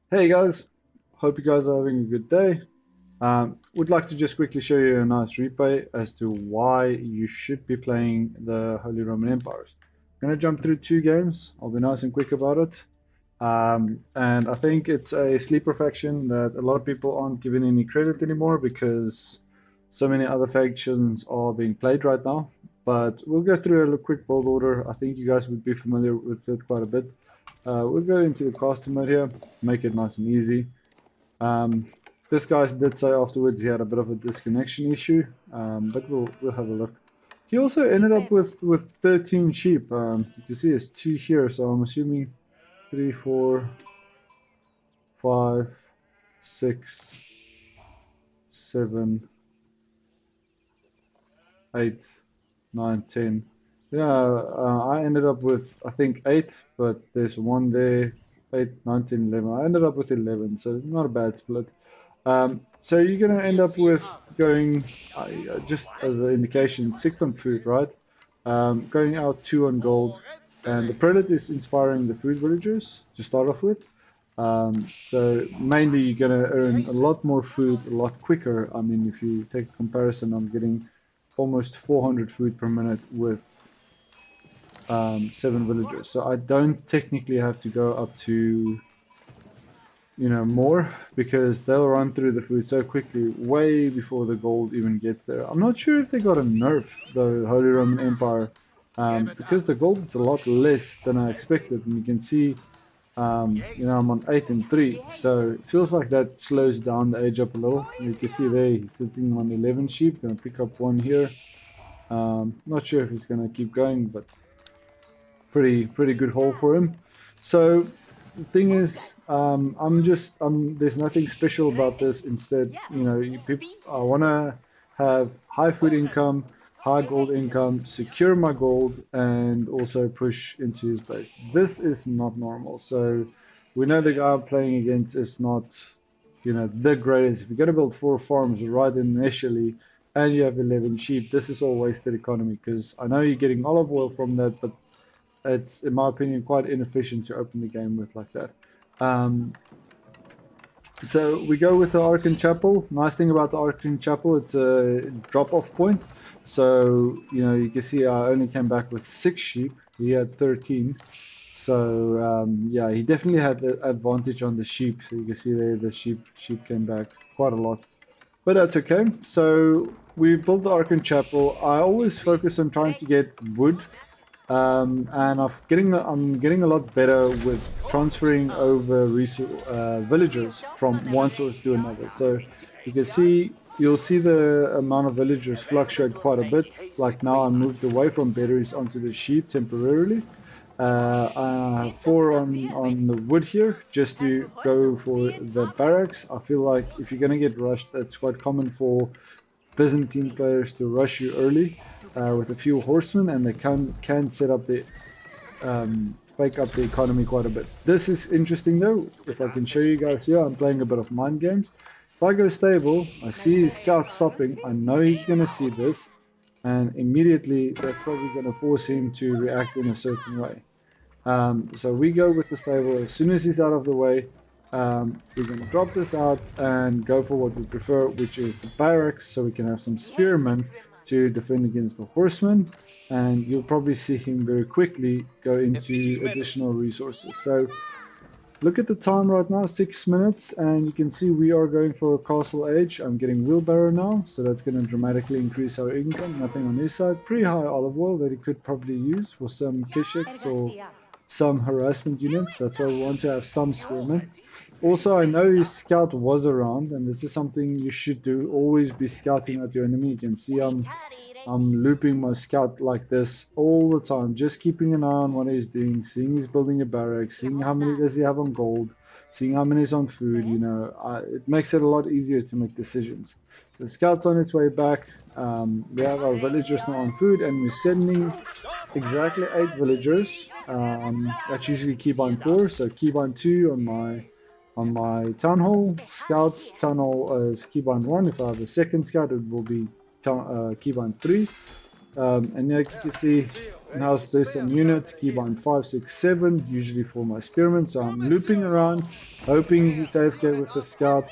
Hey guys, hope you guys are having a good day. Would like to just quickly show you a nice replay as to why you should be playing the Holy Roman Empires. I'm going to jump through two games. I'll be nice and quick about it. And I think it's a sleeper faction that a lot of people aren't giving any credit anymore because so many other factions are being played right now. But we'll go through a quick build order. I think you guys would be familiar with it quite a bit. We'll go into the caster mode here, make it nice and easy. Um, this guy did say afterwards he had a bit of a disconnection issue, but we'll have a look. He also ended up with 13 sheep. You can see there's two here, so I'm assuming 3, 4, 5, 6, 7, 8, 9, 10. Yeah, I ended up with I think 8, but there's one there, 8, 9, 10, 11. I ended up with 11, so not a bad split. So you're going to end up with going, just as an indication, 6 on food, right? Going out 2 on gold. And the Predator is inspiring the food villagers to start off with. So mainly you're going to earn a lot more food a lot quicker. I mean, if you take a comparison, I'm getting almost 400 food per minute with 7 villagers. So I don't technically have to go up to more because they'll run through the food so quickly, way before the gold even gets there. I'm not sure if they got a nerf, the Holy Roman Empire, because the gold is a lot less than I expected. And you can see, I'm on 8 and 3, so it feels like that slows down the age up a little. You can see there he's sitting on 11 sheep, gonna pick up one here. Not sure if he's gonna keep going, but pretty good haul for him. So the thing is, there's nothing special about this. Instead, I want to have high food income, high gold income, secure my gold, and also push into his base. This is not normal. So we know the guy I'm playing against is not, the greatest. If you're going to build 4 farms right initially, and you have 11 sheep, this is all wasted economy because I know you're getting olive oil from that, but it's, in my opinion, quite inefficient to open the game with like that. Um, so we go with the Arkan Chapel. Nice thing about the Arkan Chapel, it's a drop-off point. So, you can see I only came back with 6 sheep. He had 13. So, yeah, he definitely had the advantage on the sheep. So you can see there the sheep came back quite a lot. But that's okay. So we built the Arkan Chapel. I always focus on trying to get wood, and I'm getting a lot better with transferring over villagers from one source to another. So you can see, you'll see the amount of villagers fluctuate quite a bit. Like now I moved away from berries onto the sheep temporarily. I have 4 on the wood here just to go for the barracks. I feel like if you're going to get rushed, it's quite common for Byzantine players to rush you early with a few horsemen, and they can set up the fake up the economy quite a bit. This is interesting though. If I can show you guys here, I'm playing a bit of mind games. If I go stable, I see his scout stopping. I know he's gonna see this, and immediately that's probably gonna force him to react in a certain way. So we go with the stable as soon as he's out of the way. We're going to drop this out and go for what we prefer, which is the barracks, so we can have some spearmen to defend against the horsemen. And you'll probably see him very quickly go into additional resources. So look at the time right now, 6 minutes, and you can see we are going for a castle age. I'm getting wheelbarrow now, so that's going to dramatically increase our income. Nothing on this side. Pretty high olive oil that he could probably use for some kishaks or some harassment units. That's why we want to have some spearmen. Also, I know his scout was around, and this is something you should do. Always be scouting out your enemy. You can see I'm looping my scout like this all the time, just keeping an eye on what he's doing, seeing he's building a barrack, seeing how many does he have on gold, seeing how many is on food. It makes it a lot easier to make decisions. So the scout's on its way back. We have our villagers now on food, and we're sending exactly 8 villagers. That's usually keybind 4, so keybind 2 on my town hall. Scout town hall is keybind 1. If I have a second scout, it will be keybind 3. And yeah, you can see Now there's some units, keybind 5, 6, 7, usually for my spearmen. So I'm looping around, hoping he's AFK with the scout,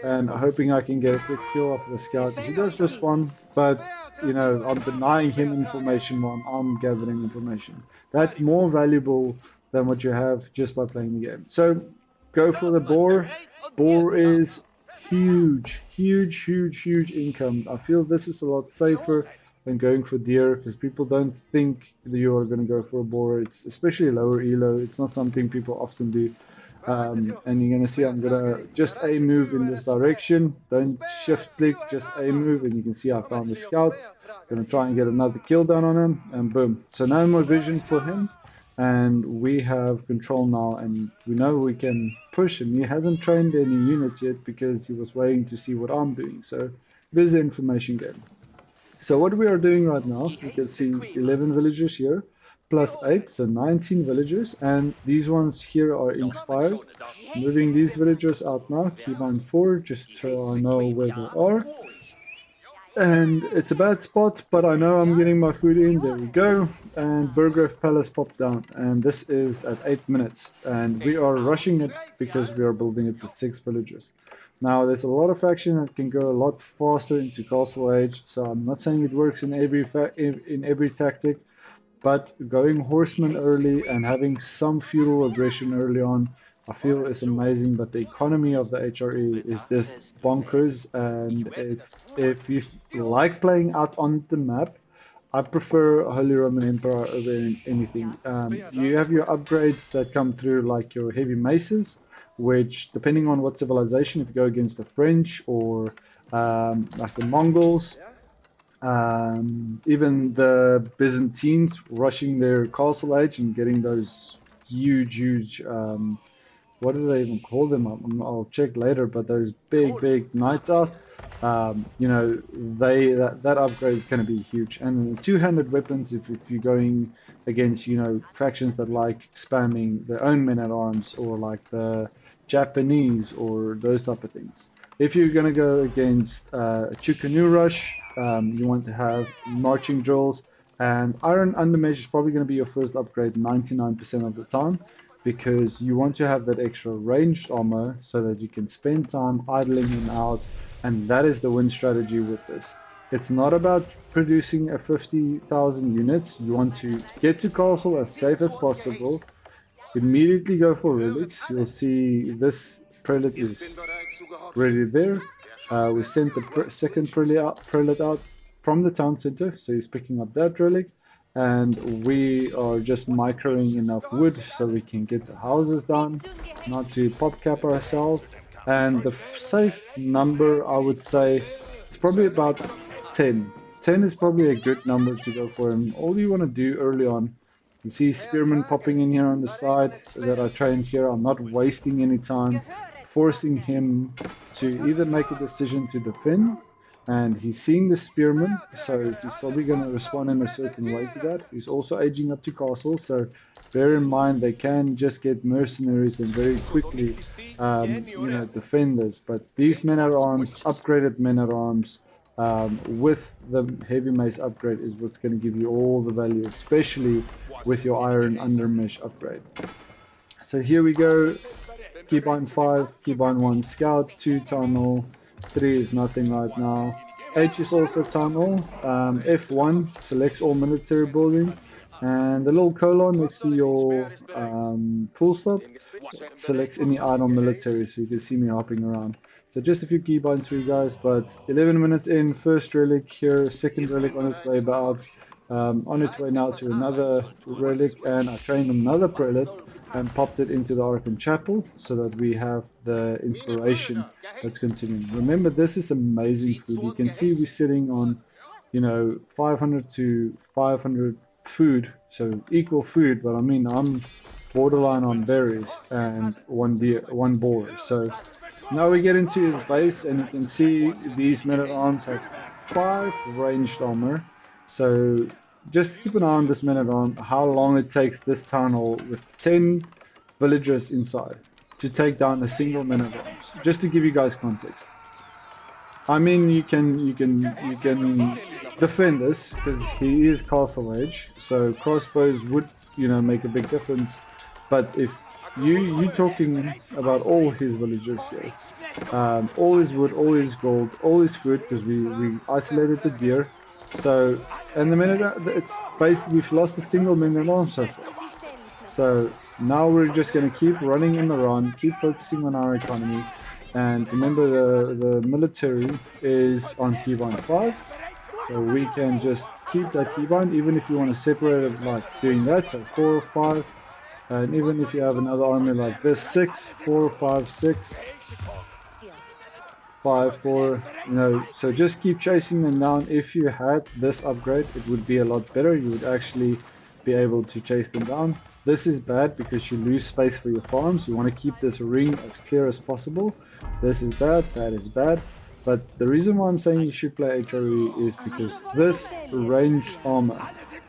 and hoping I can get a quick kill off the scout. He does respawn, but you know, I'm denying him information while I'm gathering information. That's more valuable than what you have just by playing the game. So go for the boar. Boar is huge, huge, huge, huge income. I feel this is a lot safer than going for deer because people don't think that you are going to go for a boar. It's especially lower elo. It's not something people often do. And you're going to see I'm going to just A move in this direction. Don't shift click, just A move. And you can see I found the scout. Going to try and get another kill down on him. And boom. So no more vision for him. And we have control now. And we know we can push him. He hasn't trained any units yet because he was waiting to see what I'm doing. So there's the information game. So what we are doing right now, you can see 11 villagers here, plus 8, so 19 villagers, and these ones here are inspired. Moving these villagers out now, keybind 4, just so I know where they are. And it's a bad spot, but I know I'm getting my food in. There we go. And Burgrave Palace popped down, and this is at 8 minutes. And we are rushing it because we are building it with 6 villagers. Now, there's a lot of action that can go a lot faster into Castle Age, so I'm not saying it works in every tactic, but going horsemen early and having some feudal aggression early on, I feel is amazing. But the economy of the HRE is just bonkers. And if you like playing out on the map, I prefer Holy Roman Emperor over anything. You have your upgrades that come through, like your heavy maces, which depending on what civilization, if you go against the French or like the Mongols, even the Byzantines rushing their castle age and getting those huge, what do they even call them? I'll check later, but those big knights out, you know, that upgrade is going to be huge. And two-handed weapons, if you're going against, you know, factions that like spamming their own men-at-arms, or like the Japanese or those type of things. If you're going to go against a Chukanu rush, you want to have marching drills, and Iron Undermesh is probably going to be your first upgrade 99% of the time, because you want to have that extra ranged armor so that you can spend time idling him out, and that is the win strategy with this. It's not about producing a 50,000 units. You want to get to castle as safe as possible, immediately go for relics. You'll see this prelate is ready there. We sent the second prelate out from the town center, so he's picking up that relic. And we are just microing enough wood so we can get the houses done, not to pop cap ourselves. And the safe number, I would say, it's probably about 10. 10 is probably a good number to go for him. All you want to do early on, you see spearmen popping in here on the side that I trained here. I'm not wasting any time forcing him to either make a decision to defend, and he's seeing the spearmen, so he's probably going to respond in a certain way to that. He's also aging up to castle, so bear in mind they can just get mercenaries and very quickly, you know, defenders. But these men-at-arms, upgraded men-at-arms, with the heavy mace upgrade is what's going to give you all the value, especially with your Iron Undermesh upgrade. So here we go. Keybind 5, Keybind 1 Scout, 2 Tunnel, 3 is nothing right now. H is also Tunnel. F1 selects all military building, and the little colon next to your full stop selects any item military, so you can see me hopping around. So just a few keybinds for you guys, but 11 minutes in, first relic here, second relic on its way out, on its way now to another relic, and I trained another prelate and popped it into the Arkham Chapel so that we have the inspiration that's continuing. Remember, this is amazing food. You can see we're sitting on, you know, 500 to 500 food, so equal food, but I mean, I'm borderline on berries and one boar. So now we get into his base, and you can see these men-at-arms have 5 ranged armor. So just keep an eye on this men-at-arm, how long it takes this town hall with 10 villagers inside to take down a single men-at-arms. Just to give you guys context. I mean, you can defend this because he is castle age, so crossbows would, you know, make a big difference. But if you talking about all his villagers here, all his wood, all his gold, all his food, because we isolated the deer. So, and the minute it's basically we've lost a single man at arms so far. So now we're just going to keep running in Iran, keep focusing on our economy, and remember the military is on keybind 5, so we can just keep that keybind even if you want to separate it like doing that, so 4 or 5, and even if you have another army like this, 6, 4, 5, 6, 5, 4, you know, so just keep chasing them down. If you had this upgrade, it would be a lot better. You would actually be able to chase them down. This is bad because you lose space for your farms. You want to keep this ring as clear as possible. This is bad, that is bad. But the reason why I'm saying you should play HRE is because this range armor,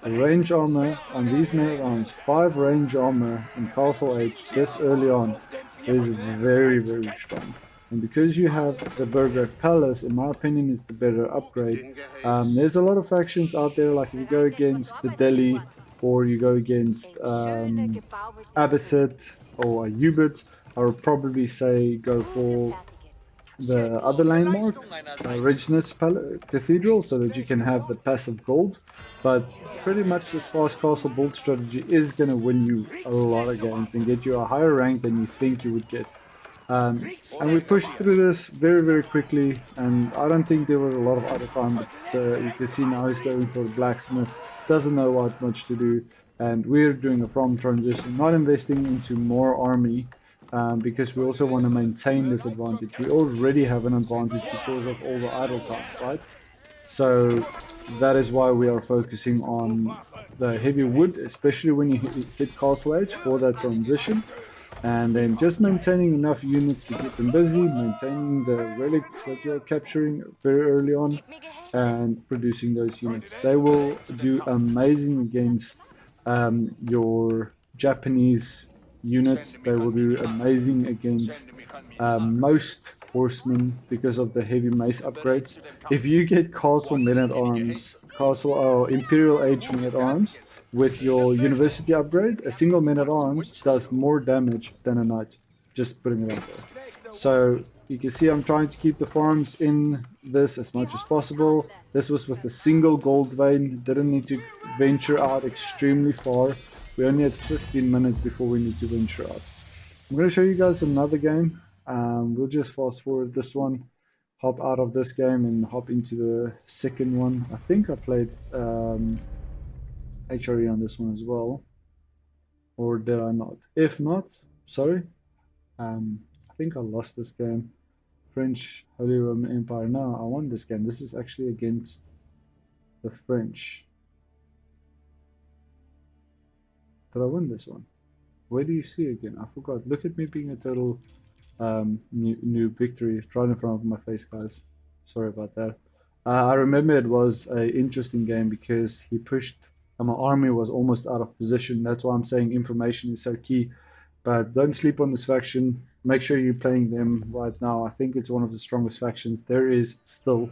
the range armor on these men at arms, 5 range armor in Castle Age this early on is very, very strong. And because you have the Burgred Palace, in my opinion, it's the better upgrade. There's a lot of factions out there, like if you go against the Delhi or you go against Abbasid or Ubit, I would probably say go for the other landmark, Regnitz Cathedral, so that you can have the passive gold. But pretty much this fast castle build strategy is going to win you a lot of games and get you a higher rank than you think you would get. And we pushed through this very, very quickly, and I don't think there was a lot of other time, but you can see now he's going for the blacksmith, doesn't know what much to do, and we're doing a farm transition, not investing into more army, because we also want to maintain this advantage. We already have an advantage because of all the idle time, right? So that is why we are focusing on the heavy wood, especially when you hit castle age for that transition, and then just maintaining enough units to keep them busy, maintaining the relics that you're capturing very early on, and producing those units. They will do amazing against your Japanese units. They will do amazing against most horsemen because of the heavy mace upgrades. If you get castle men at arms, castle or imperial age men at arms with your university upgrade, a single man at arms does more damage than a knight. Just putting it out there. So you can see I'm trying to keep the farms in this as much as possible. This was with a single gold vein. Didn't need to venture out extremely far. We only had 15 minutes before we need to venture out. I'm going to show you guys another game. We'll just fast forward this one, hop out of this game and hop into the second one. I think I played HRE on this one as well, or did I not? If not, sorry. I think I lost this game. French Holy Roman Empire. No, I won this game. This is actually against the French. Did I win this one? Where do you see again? I forgot. Look at me being a total new victory. It's right in front of my face, guys. Sorry about that. I remember it was an interesting game because he pushed, and my army was almost out of position. That's why I'm saying information is so key. But don't sleep on this faction. Make sure you're playing them right now. I think it's one of the strongest factions there is still.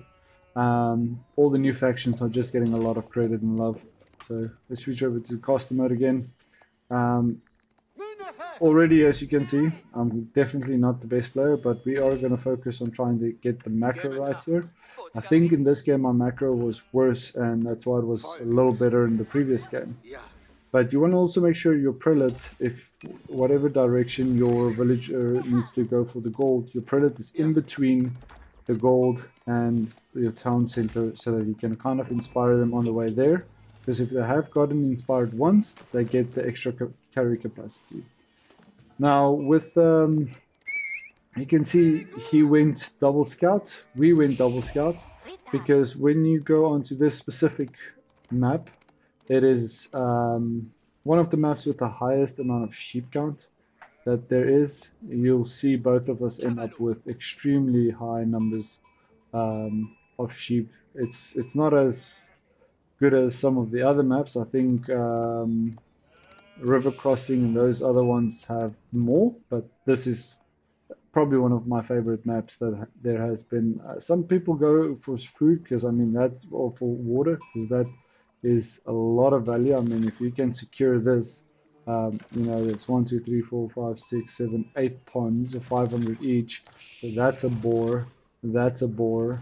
All the new factions are just getting a lot of credit and love. So let's switch over to caster mode again. Um, Already, as you can see, I'm definitely not the best player, but we are going to focus on trying to get the macro right here. I think in this game my macro was worse, and that's why it was a little better in the previous game. But you want to also make sure your prelate, if whatever direction your villager needs to go for the gold, your prelate is in between the gold and your town center so that you can kind of inspire them on the way there. Because if they have gotten inspired once, they get the extra carry capacity. Now with you can see he went double scout, we went double scout, because when you go onto this specific map, it is one of the maps with the highest amount of sheep count that there is. You'll see both of us end up with extremely high numbers of sheep. It's not as good as some of the other maps. I think River Crossing and those other ones have more, but this is probably one of my favorite maps that there has been. Some people go for food because I mean that's or for water because that is a lot of value. I mean, if you can secure this, you know, it's 1, 2, 3, 4, 5, 6, 7, 8 ponds of 500 each. So that's a bore. That's a bore.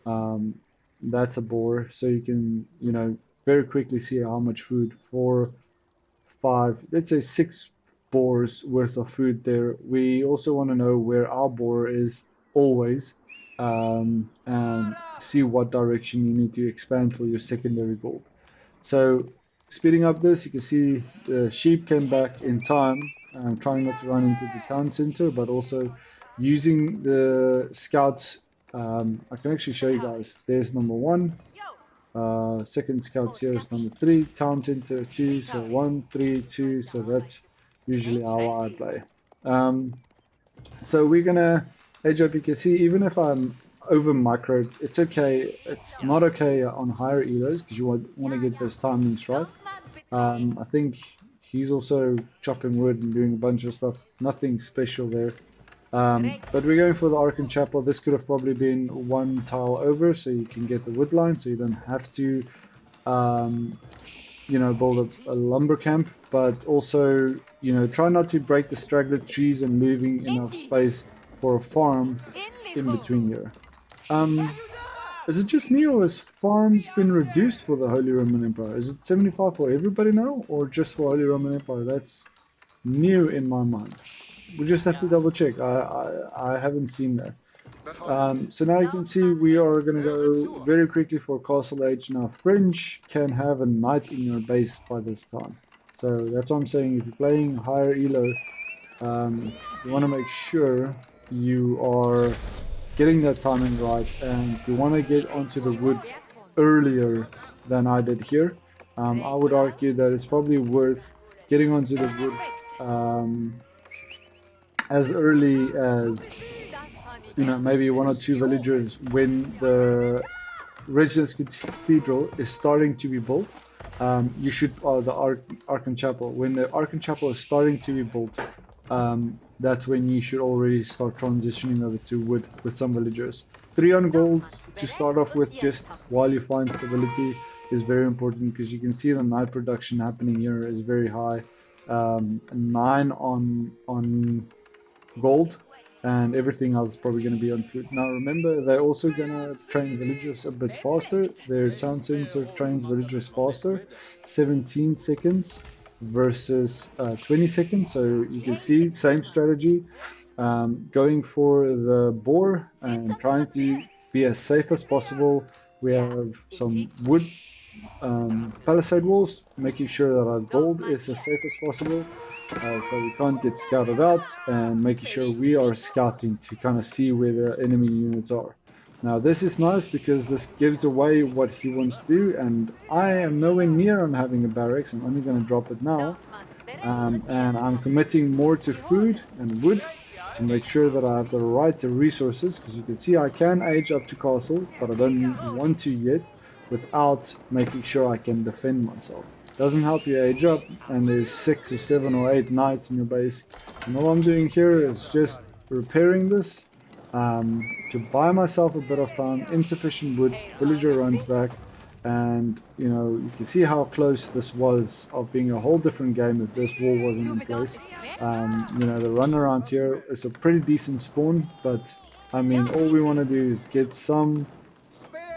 Um, that's a bore. So you can, you know, very quickly see how much food for 5, let's say 6 bores worth of food there. We also want to know where our bore is always, and see what direction you need to expand for your secondary gold. So speeding up this, you can see the sheep came back in time, trying not to run into the town center, but also using the scouts. I can actually show you guys. There's number 1. Second scouts here is number 3, town center 2, so 1, 3, 2. So that's usually how I play. Um, so we're gonna edge up. You can see even if I'm over micro, it's okay. It's not okay on higher elos because you want to get those timings right. I think he's also chopping wood and doing a bunch of stuff. Nothing special there. But we're going for the Ark and Chapel. This could have probably been 1 tile over, so you can get the wood line, so you don't have to, um, you know, build a lumber camp. But also, you know, try not to break the straggler trees and leaving enough space for a farm in between here. Um, is it just me, or has farms been reduced for the Holy Roman Empire? Is it 75 for everybody now, or just for Holy Roman Empire? That's new in my mind. We just have to double check. I haven't seen that. So now you can see we are going to go very quickly for Castle Age. Now French can have a knight in your base by this time. So that's what I'm saying. If you're playing higher elo, you want to make sure you are getting that timing right, and you want to get onto the wood earlier than I did here. I would argue that it's probably worth getting onto the wood as early as, you know, maybe 1 or 2 villagers when the Residence Cathedral is starting to be built. You should, the Arkham Chapel. When the Arkham Chapel is starting to be built, that's when you should already start transitioning over to wood with some villagers. 3 on gold to start off with, just while you find stability, is very important because you can see the night production happening here is very high. 9 on gold, and everything else is probably going to be on foot. Now remember, they're also going to train villagers a bit faster. Their town center trains villagers faster, 17 seconds versus 20 seconds. So you can see, same strategy, going for the boar and trying to be as safe as possible. We have some wood palisade walls, making sure that our gold is as safe as possible, so we can't get scouted out, and making sure we are scouting to kind of see where the enemy units are. Now this is nice because this gives away what he wants to do, and I am nowhere near on having a barracks. I'm only going to drop it now, and I'm committing more to food and wood to make sure that I have the right resources, because you can see I can age up to castle, but I don't want to yet without making sure I can defend myself. Doesn't help you age up and there's 6 or 7 or 8 knights in your base. And all I'm doing here is just repairing this, to buy myself a bit of time. Insufficient wood, villager runs back, and you know, you can see how close this was of being a whole different game if this wall wasn't in place. You know, the run around here is a pretty decent spawn, but I mean, all we want to do is get some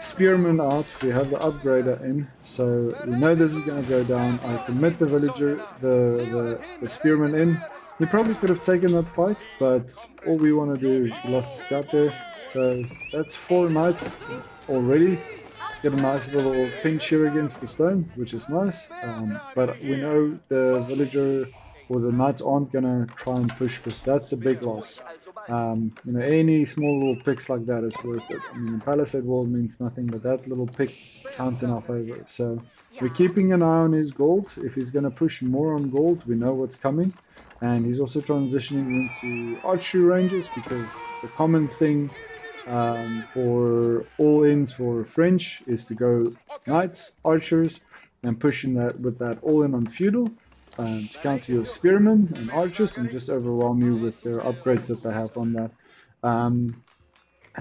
spearmen out. We have the upgrader in, so we know this is going to go down. I commit the villager, the spearman in. He probably could have taken that fight, but all we want to do, he lost a scout there. So that's 4 knights already. Get a nice little pinch here against the stone, which is nice. But we know the villager or the knights aren't gonna try and push, because that's a big loss. You know, any small little picks like that is worth it. I mean, the palisade wall means nothing, but that little pick counts in our favor. So we're keeping an eye on his gold. If he's gonna push more on gold, we know what's coming. And he's also transitioning into archery ranges, because the common thing, for all ins for French is to go knights, archers, and pushing that with that all in on feudal. to counter your spearmen and archers and just overwhelm you with their upgrades that they have on that. Um,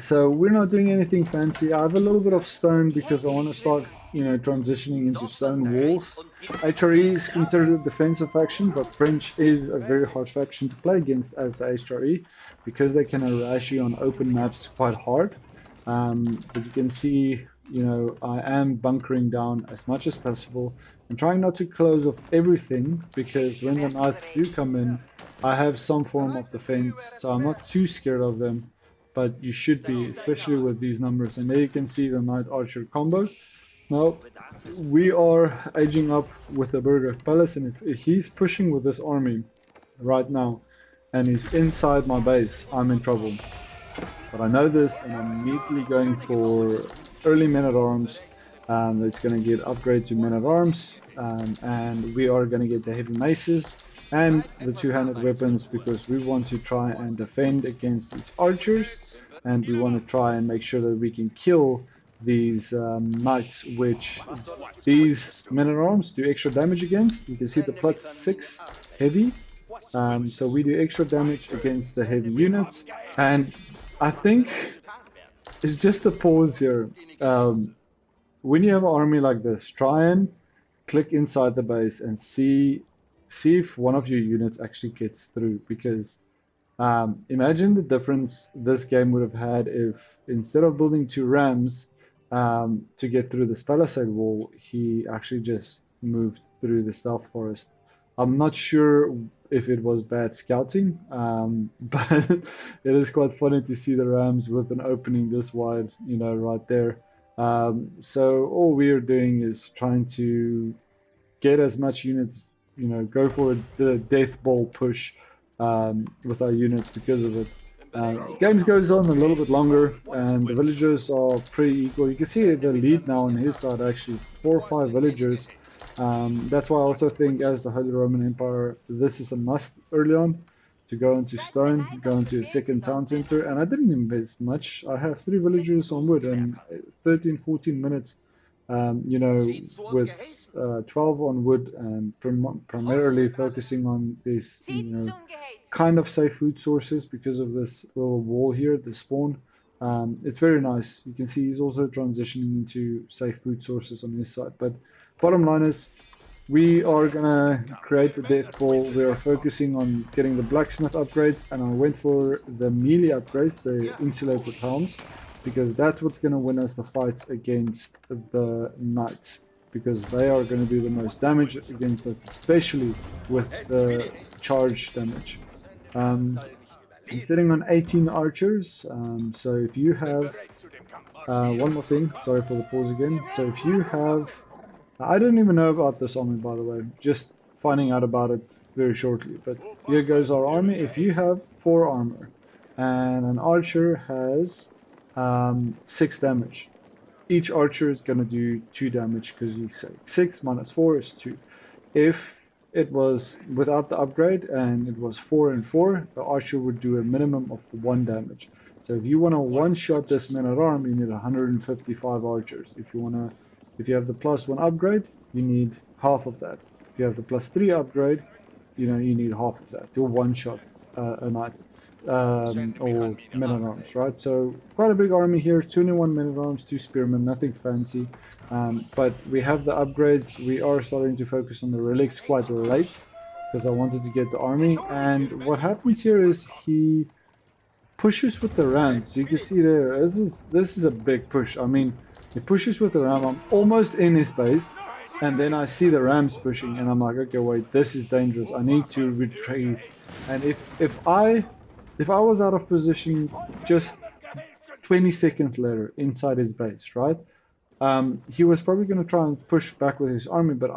so we're not doing anything fancy. I have a little bit of stone because I want to start, transitioning into stone walls. HRE is considered a defensive faction, but French is a very hard faction to play against as the HRE because they can harass you on open maps quite hard. But you can see, I am bunkering down as much as possible and trying not to close off everything because when the knights do come in, I have some form of defense, so I'm not too scared of them, but you should be, especially with these numbers. And there you can see the Knight Archer combo. Now, we are edging up with the Burger Palace, and if he's pushing with this army right now, and he's inside my base, I'm in trouble. But I know this, and I'm immediately going for early men-at-arms. It's going to get upgrade to men-at-arms, and we are going to get the heavy maces and the two-handed weapons because we want to try and defend against these archers, and we want to try and make sure that we can kill these knights, which these men-at-arms do extra damage against. You can see the +6 heavy, so we do extra damage against the heavy units, and I think it's just a pause here. When you have an army like this, try and click inside the base and see if one of your units actually gets through. Because imagine the difference this game would have had if instead of building two rams to get through this palisade wall, he actually just moved through the stealth forest. I'm not sure if it was bad scouting, but it is quite funny to see the Rams with an opening this wide, right there. So all we are doing is trying to get as much units, go for the death ball push with our units because of it. Games goes on a little bit longer, and the villagers are pretty equal. You can see the lead now on his side, actually, 4 or 5 villagers. That's why I also think, as the Holy Roman Empire, this is a must early on to go into stone, go into a second town center. And I didn't invest much. I have 3 villagers on wood and 13, 14 minutes, with 12 on wood and primarily focusing on this, kind of safe food sources because of this little wall here, the spawn. It's very nice. You can see he's also transitioning into safe food sources on his side. But bottom line is, we are gonna create the death ball. We are focusing on getting the blacksmith upgrades, and I went for the melee upgrades, the insulated helms, because that's what's gonna win us the fights against the knights, because they are gonna do the most damage against us, especially with the charge damage. I'm sitting on 18 archers, so if you have one more thing, sorry for the pause again. So if you have, I didn't even know about this army, by the way, just finding out about it very shortly. But here goes our army. If you have 4 armor and an archer has 6 damage, each archer is going to do 2 damage because you say 6 minus 4 is 2. If it was without the upgrade and it was 4 and 4, the archer would do a minimum of 1 damage. So if you want to one-shot this man-at-arm, you need 155 archers. If you have the +1 upgrade, you need half of that. If you have the +3 upgrade, you need half of that to one-shot a knight or men-at-arms, right? So quite a big army here, 21 men-at-arms, 2 spearmen, nothing fancy. But we have the upgrades. We are starting to focus on the relics quite late because I wanted to get the army. And what happens here is he pushes with the rams. You can see there, this is a big push. I mean, he pushes with the ram. I'm almost in his base, and then I see the rams pushing, and I'm like, okay, wait, this is dangerous. I need to retreat. And if I was out of position just 20 seconds later inside his base, right? He was probably going to try and push back with his army, but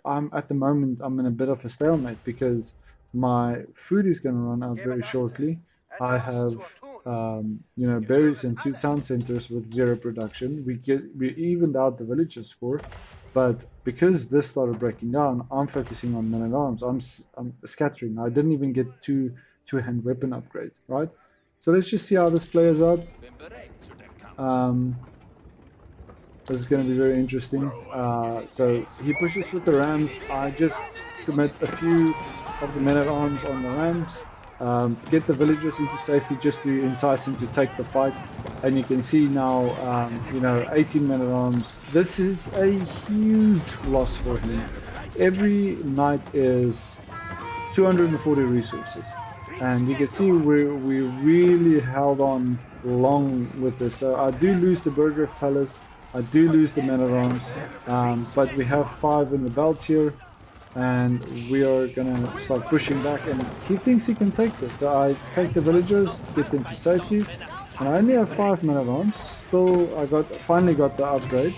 I'm at the moment, I'm in a bit of a stalemate because my food is going to run out very shortly. I have, berries in 2 town centers with 0 production. We evened out the villages score, but because this started breaking down, I'm focusing on men-at-arms. I'm scattering. I didn't even get two-hand weapon upgrades, right? So let's just see how this plays out. This is going to be very interesting. So he pushes with the rams. I just commit a few of the men-at-arms on the rams, get the villagers into safety just to entice him to take the fight. And you can see now, 18 men-at-arms. This is a huge loss for him. Every knight is 240 resources. And you can see we really held on long with this. So I do lose the Burggrave Palace. I do lose the men-at-arms. But we have 5 in the belt here. And we are gonna start pushing back, and he thinks he can take this. So I take the villagers, get them to safety, and I only have 5 men-at-arms. Still, I finally got the upgrade,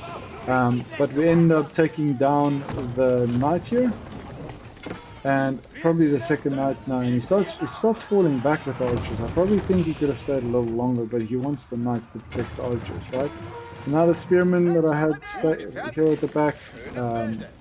but we end up taking down the knight here, and probably the second knight now, and it starts falling back with the archers. I probably think he could have stayed a little longer, but he wants the knights to protect the archers, right? So now the spearmen that I had stay here at the back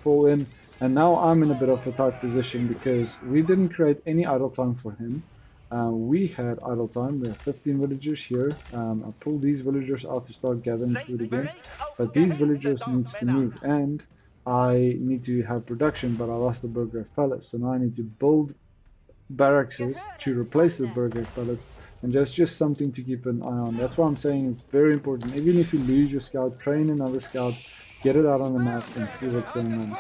fall in, and now I'm in a bit of a tight position because we didn't create any idle time for him. We had idle time. We have 15 villagers here. I pulled these villagers out to start gathering food again, but these villagers needs to move, and I need to have production, but I lost the Burggrave Palace, so now I need to build barracks to replace the Burggrave Palace, and just something to keep an eye on. That's why I'm saying it's very important. Even if you lose your scout, train another scout, get it out on the map, and see what's going on.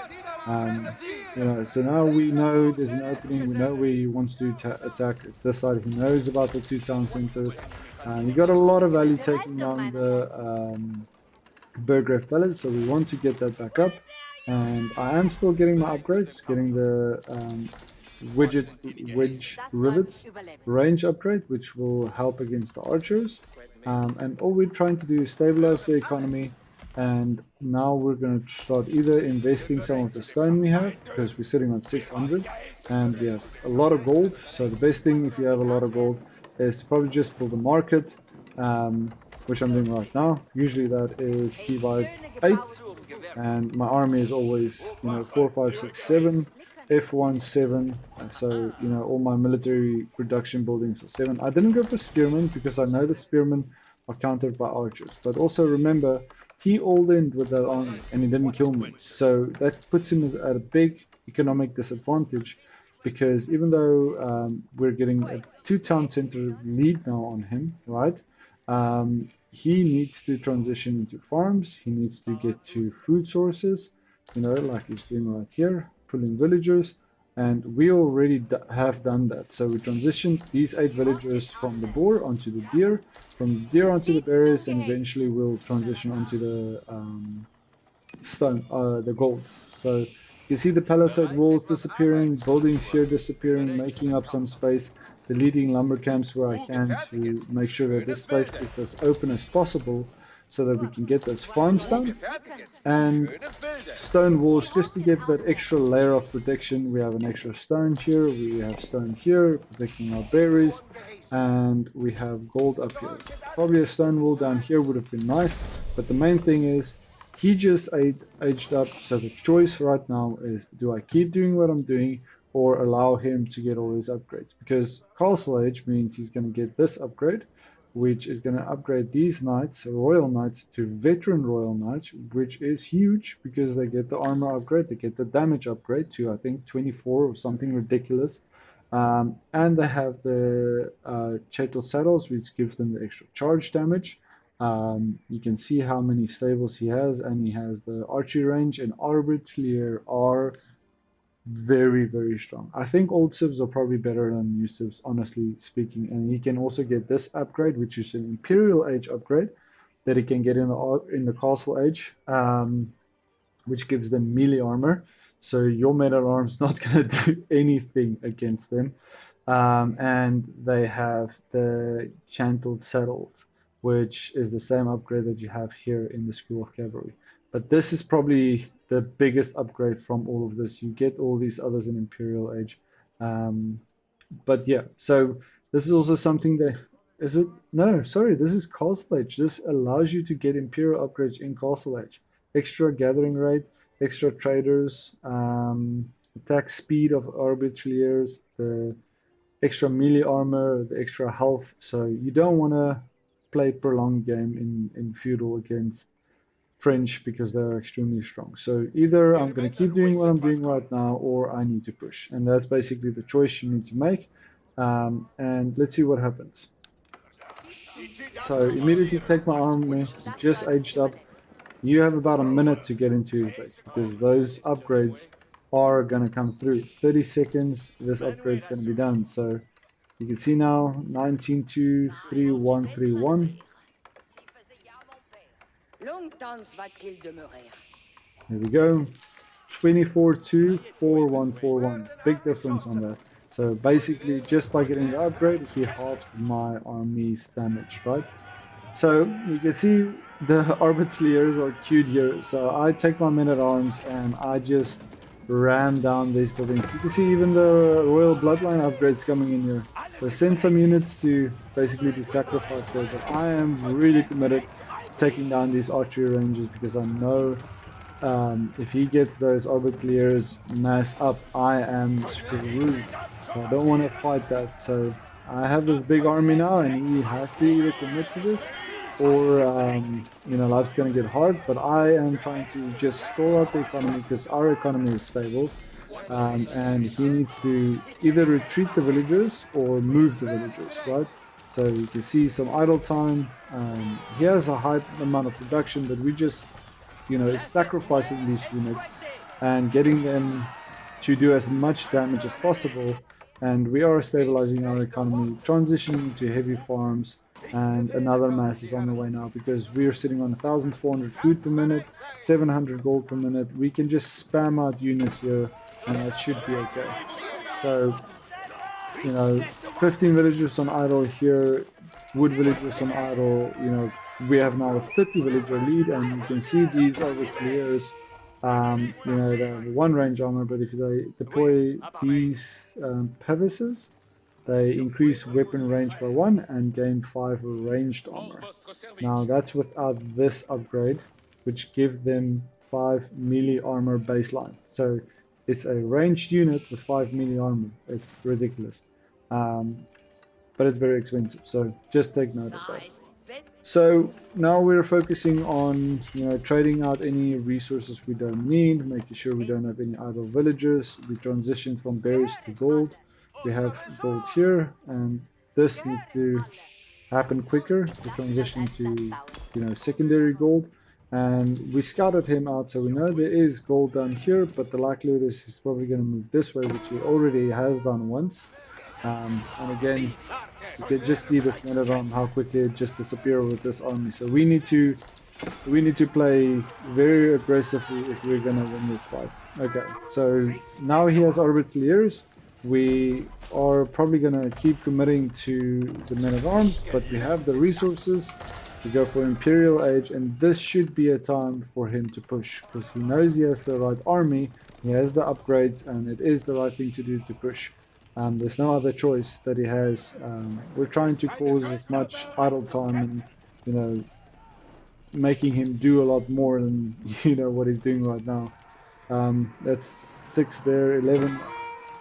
So now we know there's an opening. We know where he wants to attack. It's this side. He knows about the 2 town centers. He got a lot of value taking down the Burggrave Palace, so we want to get that back up. And I am still getting my upgrades, getting the wedge rivets range upgrade, which will help against the archers. And all we're trying to do is stabilize the economy. And now we're going to start either investing some of the stone we have, because we're sitting on 600 and we have a lot of gold. So the best thing if you have a lot of gold is to probably just build a market, which I'm doing right now. Usually that is key by 8, and my army is always 4, 5, 6, 7, F1 7. So all my military production buildings are 7. I didn't go for spearmen because I know the spearmen are countered by archers. But also remember, he all-in with that army and he didn't kill me. So that puts him at a big economic disadvantage, because even though we're getting a 2 town center lead now on him, right? He needs to transition into farms. He needs to get to food sources, like he's doing right here, pulling villagers. And we already have done that. So we transitioned these 8 villagers from the boar onto the deer, from the deer onto the berries, and eventually we'll transition onto the stone, the gold. So you see the palisade walls disappearing, buildings here disappearing, making up some space, deleting lumber camps where I can to make sure that this space is as open as possible so that we can get those farms done. And stone walls just to give that extra layer of protection. We have an extra stone here, we have stone here protecting our berries, and we have gold up here. Probably a stone wall down here would have been nice, but the main thing is he just aged up. So the choice right now is, do I keep doing what I'm doing or allow him to get all his upgrades? Because castle age means he's going to get this upgrade, which is going to upgrade these knights, royal knights, to veteran royal knights, which is huge because they get the armor upgrade, they get the damage upgrade to I think 24 or something ridiculous. And they have the Chetal saddles, which gives them the extra charge damage. You can see how many stables he has, and he has the archery range and arbitrator are very, very strong. I think old civs are probably better than new civs, honestly speaking. And he can also get this upgrade, which is an Imperial Age upgrade that he can get in the Castle Age, which gives them melee armor. So your men-at-arms not going to do anything against them. And they have the Chantled Saddles, which is the same upgrade that you have here in the School of Cavalry. But this is probably the biggest upgrade from all of this. You get all these others in Imperial Age. But yeah, so this is also something that, is it? No, sorry, this is Castle Age. This allows you to get Imperial upgrades in Castle Age. Extra gathering rate, extra traders, attack speed of arbitraries, the extra melee armor, the extra health. So you don't want to play prolonged game in feudal against French because they're extremely strong. So either I'm going to keep doing what I'm doing right now, or I need to push, and that's basically the choice you need to make. And let's see what happens. So immediately take my army, just aged up. You have about a minute to get into his base because those upgrades are going to come through. 30 seconds, this upgrade is going to be done. So you can see now 19-2-3-1-3-1. There we go. 24-2-4-1-4-1. Big difference on that. So basically, just by getting the upgrade, he halved my army's damage, right? So you can see the Arbiters are cute here. So I take my men at arms and I just ram down these buildings. You can see even the royal bloodline upgrades coming in here. So send some units to basically be sacrificed there. But I am really committed to taking down these archery ranges because I know if he gets those Arbiters mass up, I am screwed. So I don't want to fight that. So I have this big army now, and he has to either commit to this, or life's gonna get hard. But I am trying to just stall out the economy because our economy is stable, and he needs to either retreat the villagers or move the villagers, right? So you can see some idle time. He has a high amount of production, but we just sacrificing these units and getting them to do as much damage as possible. And we are stabilizing our economy, transitioning to heavy farms, and another mass is on the way now because we are sitting on 1,400 food per minute, 700 gold per minute. We can just spam out units here, and that should be okay. So 15 villagers on idle here, wood villagers on idle. We have now a 30 villager lead, and you can see these are with clears. They have one range armor, but if they deploy these Pevises, they increase weapon range by 1 and gain 5 ranged armor. Now that's without this upgrade, which give them 5 melee armor baseline. So it's a ranged unit with 5 melee armor. It's ridiculous. But it's very expensive, so just take note of that. So now we're focusing on trading out any resources we don't need, making sure we don't have any idle villagers. We transitioned from berries to gold. We have gold here, and this needs to happen quicker. The transition to secondary gold, and we scouted him out, so we know there is gold down here, but the likelihood is he's probably going to move this way, which he already has done once. And again, you can just see this minute on how quickly it just disappeared with this army. So we need to play very aggressively if we're gonna win this fight. Okay, so now he has Arbiters. We are probably gonna keep committing to the men at arms, but we have the resources to go for Imperial Age, and this should be a time for him to push because he knows he has the right army, he has the upgrades, and it is the right thing to do to push. There's no other choice that he has. We're trying to cause as much idle time and making him do a lot more than what he's doing right now. That's 6 there, 11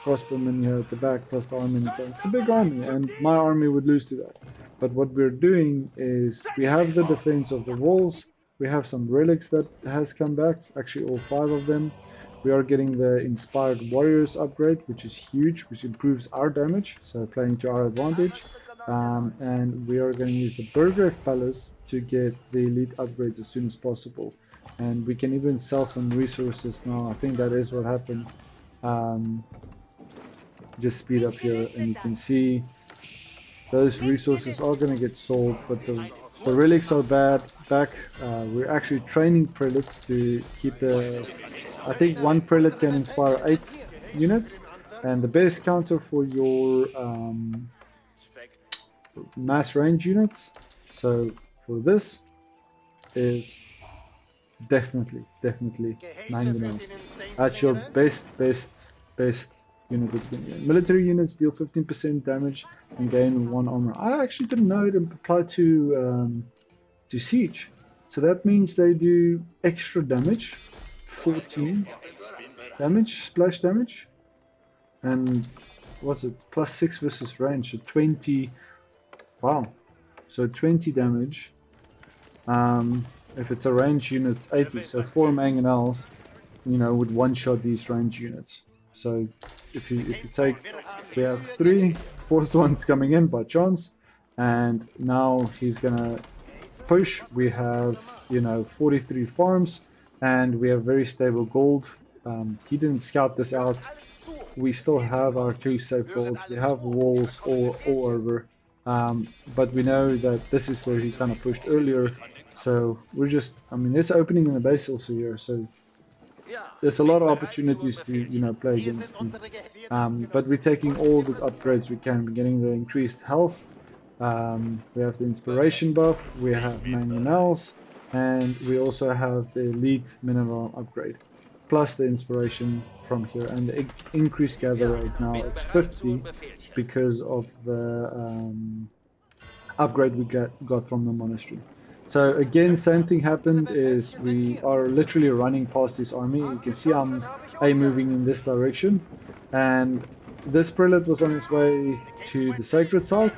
crossbowmen here at the back plus the army. It's a big army, and my army would lose to that. But what we're doing is we have the defense of the walls. We have some relics that has come back, actually all 5 of them. We are getting the Inspired Warriors upgrade, which is huge, which improves our damage, so playing to our advantage. And we are going to use the Burgrave Palace to get the elite upgrades as soon as possible. And we can even sell some resources now. I think that is what happened. Just speed up here, and you can see those resources are going to get sold, but the relics are back. We're actually training prelates to keep the... I think one prelate can inspire 8 units, and the best counter for your mass range units, so for this, is definitely 9 units. That's your best unit between. Military units deal 15% damage and gain 1 armor. I actually didn't know it applied to siege, so that means they do extra damage, 14 damage, splash damage, and what's it, plus 6 versus range, so 20. Wow, so 20 damage. If it's a range unit, it's 80. So 4 mangonels, you know, would one-shot these range units. So if you take, we have 3, fourth one's coming in by chance, and now he's gonna push. We have, you know, 43 farms, and we have very stable gold. He didn't scout this out. We still have our 2 safe golds. We have walls all over, but we know that this is where he kind of pushed earlier. So we're just, I mean, there's opening in the base also here. So there's a lot of opportunities to, you know, play against me. But we're taking all the upgrades we can. We're getting the increased health. We have the inspiration buff. We have mangonels, and we also have the elite mineral upgrade, plus the inspiration from here. And the increased gather rate now is 50 because of the upgrade we got from the monastery. So again, same thing happened is we are literally running past this army. You can see I'm moving in this direction, and this prelate was on his way to the sacred site,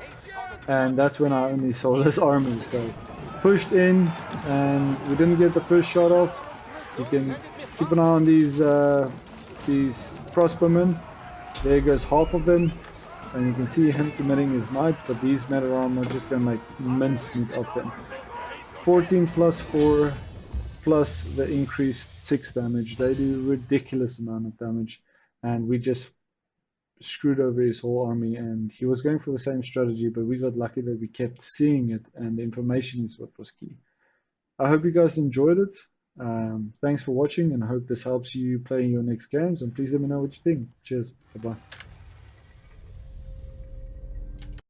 and that's when I only saw this army. So pushed in, and we didn't get the first shot off. You can keep an eye on these crossbowmen. There goes half of them. And you can see him committing his knights, but these Metaram are just gonna make mincemeat of them. 14 plus 4 plus the increased 6 damage. They do ridiculous amount of damage, and we just screwed over his whole army. And he was going for the same strategy, but we got lucky that we kept seeing it, and the information is what was key. I hope you guys enjoyed it. Thanks for watching, and I hope this helps you play in your next games. And please let me know what you think. Cheers. Bye bye.